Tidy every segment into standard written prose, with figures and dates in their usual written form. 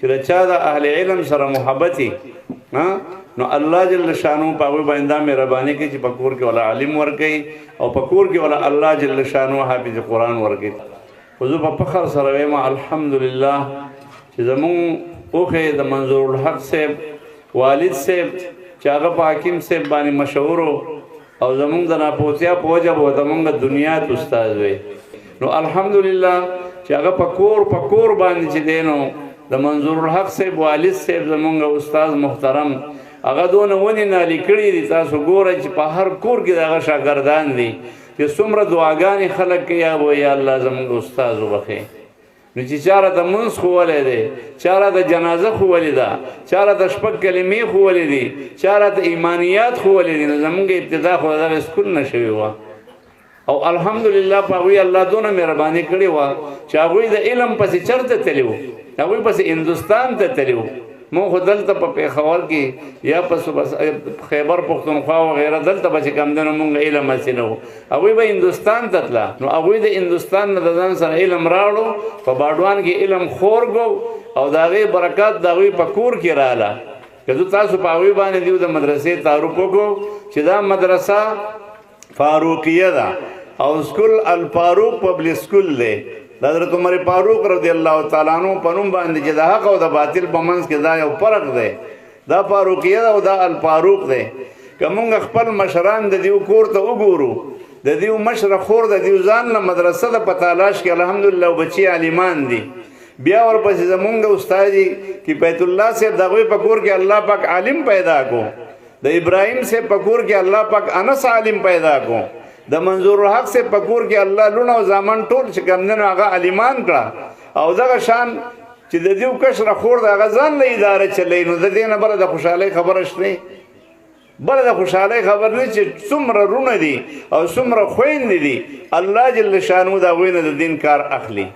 چې د چا د اهل علم سره محبتي نو الله جل شانو په هغوی باندې دا مهرباني کوي چې په کور کې ولا عالم ورکوي او په کور کې ولا الله جل شانو حافظ قرآن ورکوي. خو زه په فخر سره وایم الحمدلله چې زمونږ اوښې د منظور الحق صاحب والد صاحب چې هغه په حکیم صاحب باندې مشهور او زمونږ د ناپوهتیا په وجه به زمونږ د دنیا استاد وی. نو الحمدلله چې هغه په کور باندې چې دی نو د منظور الحق صاحب والد صاحب زمونږ استاد محترم هغه دونه ونې نالي کړي دي. تاسو ګورئ چې په هر کور کې د هغه شاګردان دي چې څومره دعاګانې خلک کوي یا الله زمونږ استاد وبخښي. نو چې چا راته منځ ښوولی دی، چا راته جنازه ښوولې ده، چا راته شپږ کلمې ښوولې دي، چا راته ایمانیات ښوولې دي، نو زمونږ ابتدا خو دغه سکول نه شوې وه. او الحمدلله په هغوی الله دونه مهرباني کړې وه چې هغوی د علم پسې چېرته تللي وو، هغوی پسې هندوستان ته تللي وو. مونږ خو دلته په پېښور کې یا په خیبر پښتونخوا وغیره دلته به چې کوم دی نو مونږ علم هسې نه وو. هغوی به هندوستان ته تله، نو هغوی د هندوستان نه د ځان سره علم راوړو، په باډوان کې علم خور کو او د هغې برکات د هغوی په کور کې راله. که زه تاسو په هغوی باندې دیو د مدرسې تعارف وکړو چې دا مدرسه فاروقیه ده او سکول الفاروق پبلک سکول دی. د حضرت عمر فاروق رضی الله تعالی عنہ په نوم باندې چې د حق او د باطل په منځ کې دا یو فرق دی، دا فاروقیه ده او دا الفاروق دی. که مونږ خپل مشران د دیو کور ته وګورو، د دیو مشره خور د دیو ځان له مدرسه ده په تالاش کې الحمدلله بچي عالمان دي. بیا ورپسې زمونږ استادي کې بیت الله صاحب د هغوی په کور کې الله پاک عالم پیدا کو، د ابراهیم صاحب په کور کې الله پاک انس عالم پیدا کو، د منظور الحق صاحب په کور کې الله لونه او زامن ټول چې کوم دی نو هغه عالمان کړه. او دغه شان چې د دیو کشره خور د هغه ځان له اداره چلی، نو د دې نه بله د خوشحالۍ خبره شته، بله د خوشحالۍ خبر نه چې څومره رونه دي او څومره خویندې دي الله جل شانو د هغوی نه د دین کار اخلي.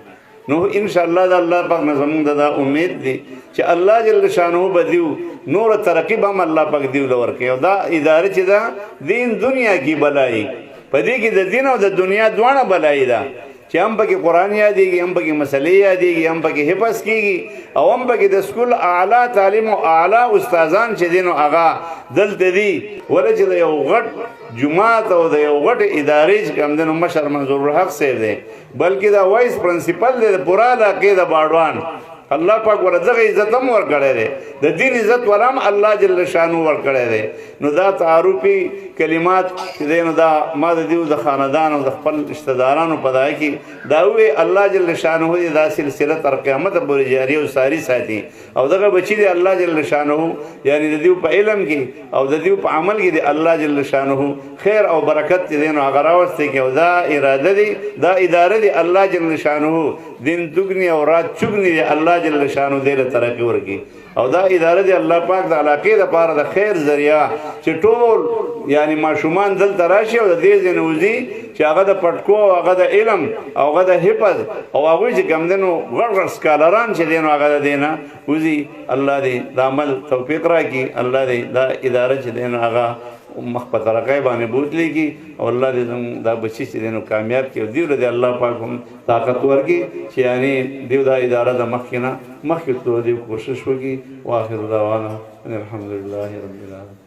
نو انشاءالله د الله پاک نه زمونږ د دا امید دی چې الله جل شانو به دیو نور ترقی به هم الله پاک دیو له ورکوي. او دا اداره چې ده دین دنیا کې بلایي، په دې کې د دین او د دنیا دواړه بلایي ده چې هم پکې قرآن یادېږي، هم پکې مسلې یادېږي، هم پکې حفظ کېږي، او هم پکې د سکول اعلی تعلیم او اعلی استادان چې دي نو هغه دلته دي. ولې چې د یو غټ جماعت او د یو غټ ادارې چې کوم دی نو مشر منظور الحق صاحب دی، بلکې دا وایس پرنسپل دی د پوره علاقې د باډوان. الله پاک ور دغه عزت هم ورکړی دی، د دین عزت ول هم الله جل شانو ورکړی دی. نو دا تعارفي کلمات چې دی نو دا ما د دیو د خاندان او د خپل رشته دارانو په ځای کې دا ووایي الله جل شانو دې دا سلسله تر قیامته پورې جاري او ساري ساتي. او دغه بچي دی الله جل شانو یعنی د دیو په علم کې او د دیو په عمل کې دی الله جل شانو خیر او برکت دی نو هغه راوستي کې. او دا اراده دی، دا اداره دی الله جل شانو دین دګنی او رات چګنی دی الله جل شانو دې له ترقی ورکی. او دا اداره دی الله پاک د علاقې لپاره د خیر ذریعہ چې ټول یعنی ماشومان دلته راشي او د دې ځای نه وځي چې هغه د پټکو او هغه د علم او هغه د حفظ او هغوی چې کوم دی نو غټ غټ سکالران چې دی نو هغه د دې نه وځي. الله دې د عمل توفیق راکړي، الله دې دا اداره چې دی نو هغه مخ په ترقۍ باندې بوتلی کی، او الله دې زموږ دا بچي چې دی نو کامیاب کړي. او دیو له الله پاک هم طاقت ورکړي چې یعنی دیو دا اداره د مخکې نه مخکې تلو دیو کوشش وکړي. واخر دعوانا الحمدلله رب العالمین.